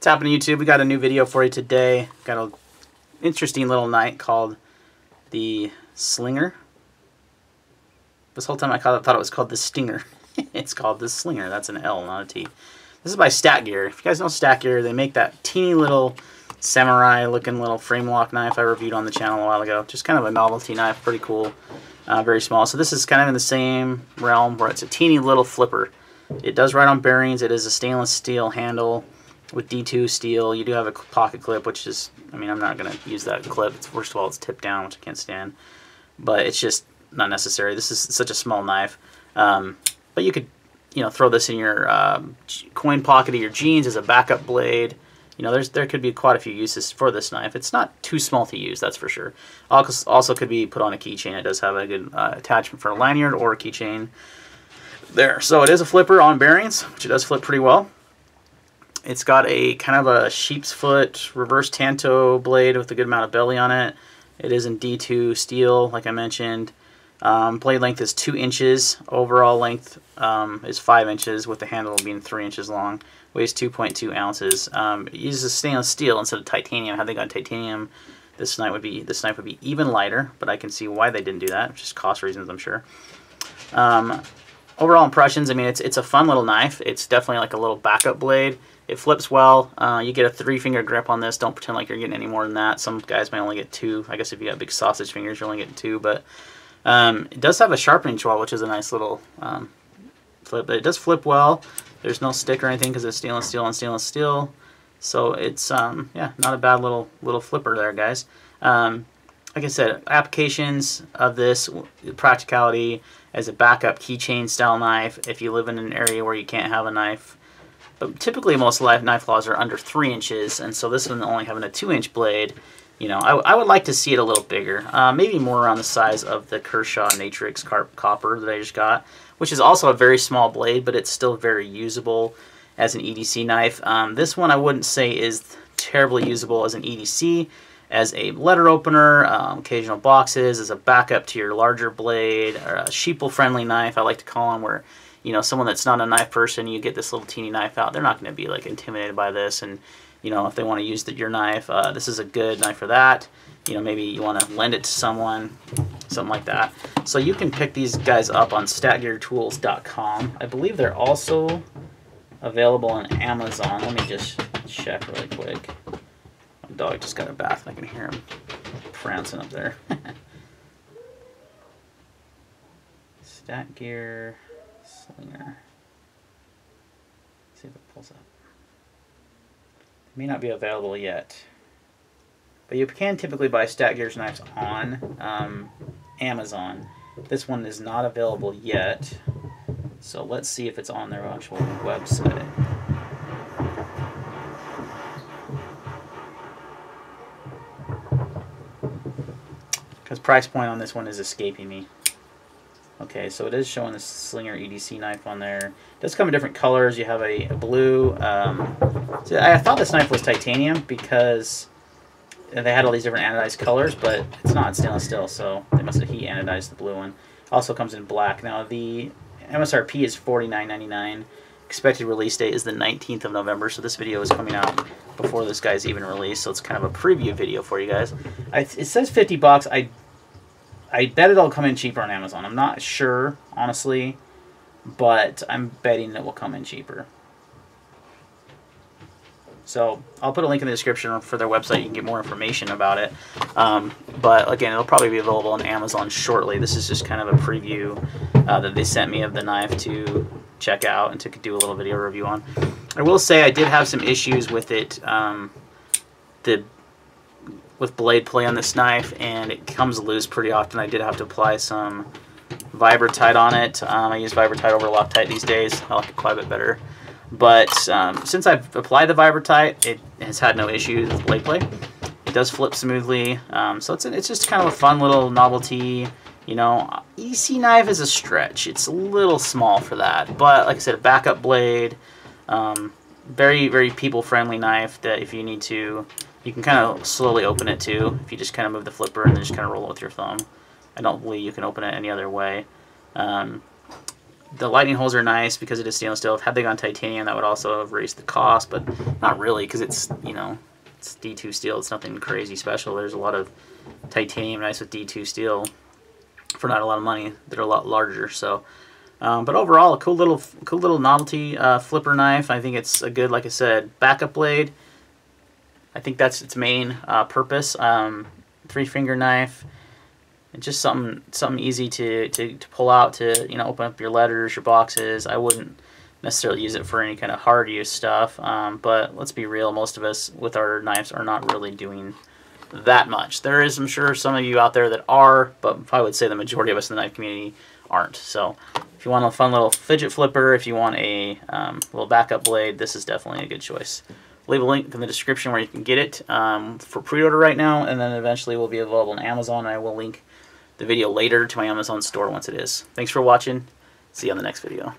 What's happening, YouTube? We got a new video for you today. Got an interesting little knife called the Slinger. This whole time I thought it was called the Stinger. It's called the Slinger. That's an L, not a T. This is by StatGear. If you guys know StatGear, they make that teeny little samurai-looking little frame lock knife I reviewed on the channel a while ago. Just kind of a novelty knife, pretty cool, very small. So this is kind of in the same realm where it's a teeny little flipper. It does ride on bearings. It is a stainless steel handle with D2 steel. You do have a pocket clip, which is, I mean, I'm not going to use that clip. First of all, it's tipped down, which I can't stand. But it's just not necessary. This is such a small knife. But you could, throw this in your coin pocket of your jeans as a backup blade. There could be quite a few uses for this knife. It's not too small to use, that's for sure. Also could be put on a keychain. It does have a good attachment for a lanyard or a keychain there. So it is a flipper on bearings, which it does flip pretty well. It's got a kind of a sheep's foot reverse tanto blade with a good amount of belly on it. It is in D2 steel, like I mentioned. Blade length is 2 inches. Overall length is 5 inches, with the handle being 3 inches long. Weighs 2.2 ounces. It uses stainless steel instead of titanium. Had they got titanium, this knife would be even lighter. But I can see why they didn't do that. Just cost reasons, I'm sure. Overall impressions, I mean, it's a fun little knife. It's definitely like a little backup blade. It flips well. You get a 3-finger grip on this. Don't pretend like you're getting any more than that. Some guys may only get 2. I guess if you got big sausage fingers, you're only getting 2. But it does have a sharpening tool, which is a nice little flip. But it does flip well. There's no stick or anything because it's stainless steel on stainless steel. So it's yeah, not a bad little flipper there, guys. Like I said, applications of this, practicality as a backup keychain style knife if you live in an area where you can't have a knife. But typically most knife laws are under 3 inches, and so this one only having a 2-inch blade. I would like to see it a little bigger, maybe more around the size of the Kershaw Natrix Copper that I just got, which is also a very small blade, but it's still very usable as an EDC knife. This one I wouldn't say is terribly usable as an EDC, as a letter opener, occasional boxes, as a backup to your larger blade, or a sheeple-friendly knife, I like to call them, where someone that's not a knife person, you get this little teeny knife out, they're not going to be like intimidated by this, and if they want to use your knife, this is a good knife for that. Maybe you want to lend it to someone, something like that. So you can pick these guys up on StatGearTools.com. I believe they're also available on Amazon. Let me just check really quick. My dog just got a bath and I can hear him prancing up there. StatGear Slinger. Let's see if it pulls up. It may not be available yet, but you can typically buy StatGear's knives on Amazon. This one is not available yet, so let's see if it's on their actual website. Because price point on this one is escaping me. Okay, so it is showing the Slinger EDC knife on there. It does come in different colors. You have a blue. So I thought this knife was titanium because they had all these different anodized colors, but it's not. It's stainless steel, so they must have heat anodized the blue one. Also comes in black. Now the MSRP is $49.99. Expected release date is the 19th of November, so this video is coming out before this guy's even released, so it's kind of a preview video for you guys. It says 50 bucks. I bet it'll come in cheaper on Amazon. I'm not sure, honestly, but I'm betting it will come in cheaper. So I'll put a link in the description for their website. You can get more information about it. But again, it'll probably be available on Amazon shortly. This is just kind of a preview that they sent me of the knife to check out and to do a little video review on. I will say I did have some issues with it. With blade play on this knife, and it comes loose pretty often. I did have to apply some Vibratite on it. I use Vibratite over Loctite these days. I like it quite a bit better. But since I've applied the Vibratite, it has had no issues with blade play. It does flip smoothly, so it's just kind of a fun little novelty. EDC knife is a stretch. It's a little small for that, but like I said, a backup blade, very, very people-friendly knife that if you need to, you can kind of slowly open it too, if you just kind of move the flipper and then just kind of roll it with your thumb. I don't believe you can open it any other way. The lightning holes are nice because it is stainless steel. Had they gone titanium, that would also have raised the cost, but not really because it's, you know, it's D2 steel. It's nothing crazy special. There's a lot of titanium knives with D2 steel for not a lot of money that are a lot larger. So, but overall, a cool little novelty flipper knife. I think it's a good, like I said, backup blade. I think that's its main purpose. 3-finger knife. And just something easy to pull out to, you know, open up your letters, your boxes. I wouldn't necessarily use it for any kind of hard use stuff, but let's be real, most of us with our knives are not really doing that much. There is, I'm sure, some of you out there that are, but I would say the majority of us in the knife community aren't. So if you want a fun little fidget flipper, if you want a little backup blade, this is definitely a good choice. Leave a link in the description where you can get it for pre-order right now, and then eventually will be available on Amazon. I will link the video later to my Amazon store once it is. Thanks for watching. See you on the next video.